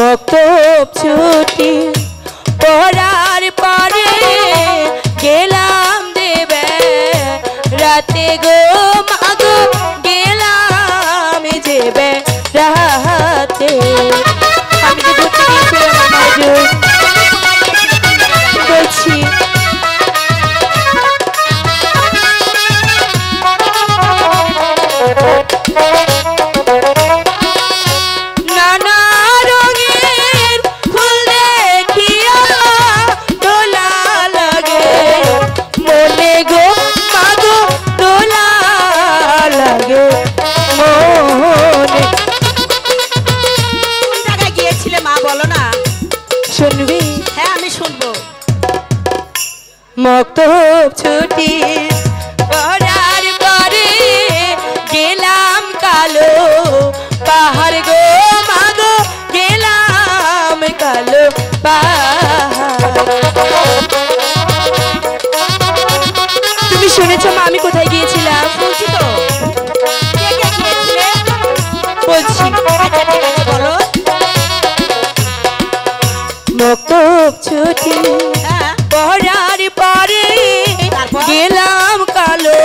মক্তব ছুটি পড়ার পরে গেলাম দেবে রাতে গো মাগো গেলাম যেবে রাতে আমি যে ঘুরতে গিয়েছিলাম বলছি মক্তব ছুটি পড়ার পরে গেলাম কালো পাহাড় গো মাগো গেলাম কালো পাহাড়। তুমি শুনেছো মা আমি কোথায় গিয়েছিলাম? বলছি তো বলছি বলো। মক্তব ছুটি পড়ার পরে গেলাম কালো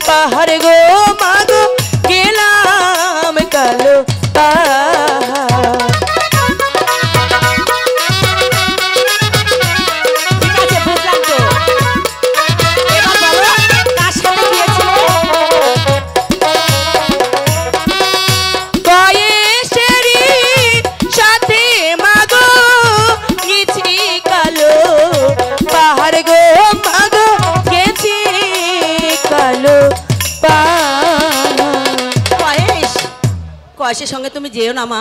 পাহাড় গো মাগো গেলাম কালো পাহাড়। ঠিক আছে বুঝলাম তো, এবার বলো কার সাথে গিয়েছিলে? বয়সেরই সাথে মাগো গেছি কালো পাহাড় গো মাগো গেছি কালো পাহাড়। কয়েসের সঙ্গে তুমি যেও না মা।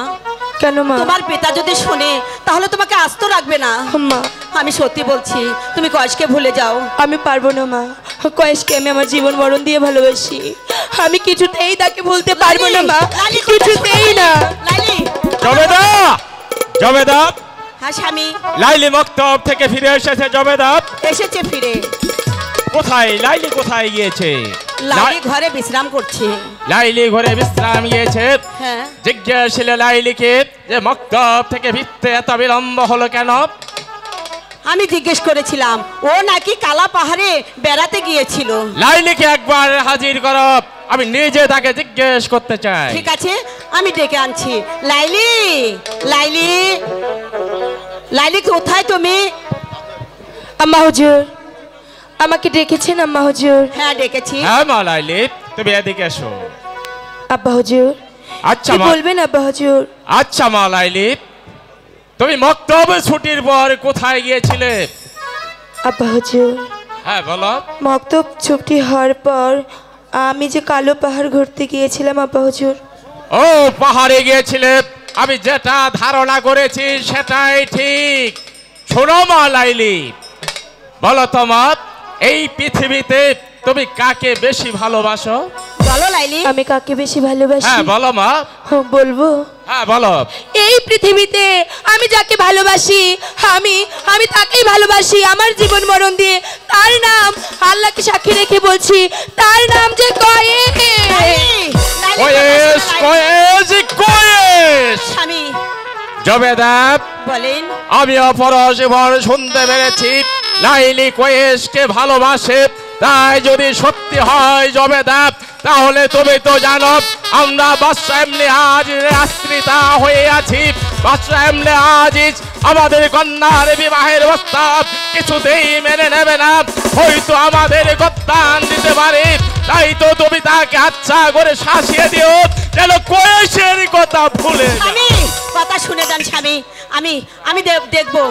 কেন মা? তোমার পিতা যদি শুনে তাহলে তোমাকে আস্ত রাখবে না মা। আমি সত্যি বলছি তুমি কয়েসকে ভুলে যাও। আমি পারবো না মা, কয়েসকে আমি আমার জীবন মরণ দিয়ে ভালোবাসি। আমি কিছুতেই তাকে ভুলতে পারবো না মা, কিছুতেই না। লাইলি জবেদা, জবেদা। হ্যাঁ স্বামী। লাইলি মক্তব থেকে ফিরে এসেছে। জবেদা এসেছে ফিরে। কোথায় লাইলি? কোথায় গিয়েছে? লাইলি ঘরে বিশ্রাম করছে। লাইলি ঘরে বিশ্রাম গিয়েছে? হ্যাঁ। জিজ্ঞেস ছিল লাইলিকে যে মক্তব থেকে ফিরতে এত বিলম্ব হলো কেন? আমি জিজ্ঞেস করেছিলাম, ও নাকি কালা পাহাড়ে বেড়াতে গিয়েছিল। লাইলিকে একবার হাজির করো, আমি নিজে তাকে জিজ্ঞেস করতে চাই। ঠিক আছে আমি ডেকে আনছি। লাইলি, লাইলি, লাইলি কোথায় তুমি? আম্মা হুজুর আমাকে ডেকেছেন? আম্মা হুজুর। হ্যাঁ ডেকেছি। হ্যাঁ মা লাইলি তুমি এদিকে এসো। আব্বা হুজুর। আচ্ছা কি বলবেন আব্বা হুজুর? আচ্ছা মা লাইলি তুমি মক্তব ছুটির পর কোথায় গিয়েছিলে? আব্বা হুজুর। হ্যাঁ বলো। মক্তব ছুটি হওয়ার পর আমি যে কালো পাহাড় ঘুরতে গিয়েছিলাম আব্বা হুজুর। ও পাহাড়ে গিয়েছিলে, আমি যেটা ধারণা করেছি সেটাই ঠিক। শোনো মা লাইলি, বলো তোমার এই পৃথিবীতে তুমি কাকে বেশি ভালোবাসো? বলো লাইলি। আমি কাকে বেশি ভালোবাসি? হ্যাঁ বলো মা। বলবো? হ্যাঁ বলো। এই পৃথিবীতে আমি যাকে ভালোবাসি আমি আমি তাকেই ভালোবাসি আমার জীবন মরণ দিয়ে। তার নাম আল্লাহকে সাক্ষী রেখে বলছি, তার নাম যে কয়েস। কয়েস, কয়েস, কয়েস। আমি জবেদা বলেন। আমি অপরজীবন শুনতে পেরেছি লাইলি কয়েসকে ভালোবাসে। তাই যদি সত্যি হয় জবেদা, তাহলে তুমি তো জানো আমরা বাদশা এমনি আজ আশ্রিতা হয়ে আছি। বাদশা এমনি আজিজ আমাদের কন্যার বিবাহের প্রস্তাব কিছুতেই মেনে নেবে না, হয়তো আমাদের গদ্দান দিতে পারে। তাই তো তুমি তাকে আচ্ছা করে শাসিয়ে দিও যেন কয়েসের কথা ভুলে। আমি কথা শুনে যান স্বামী, আমি দেখবো।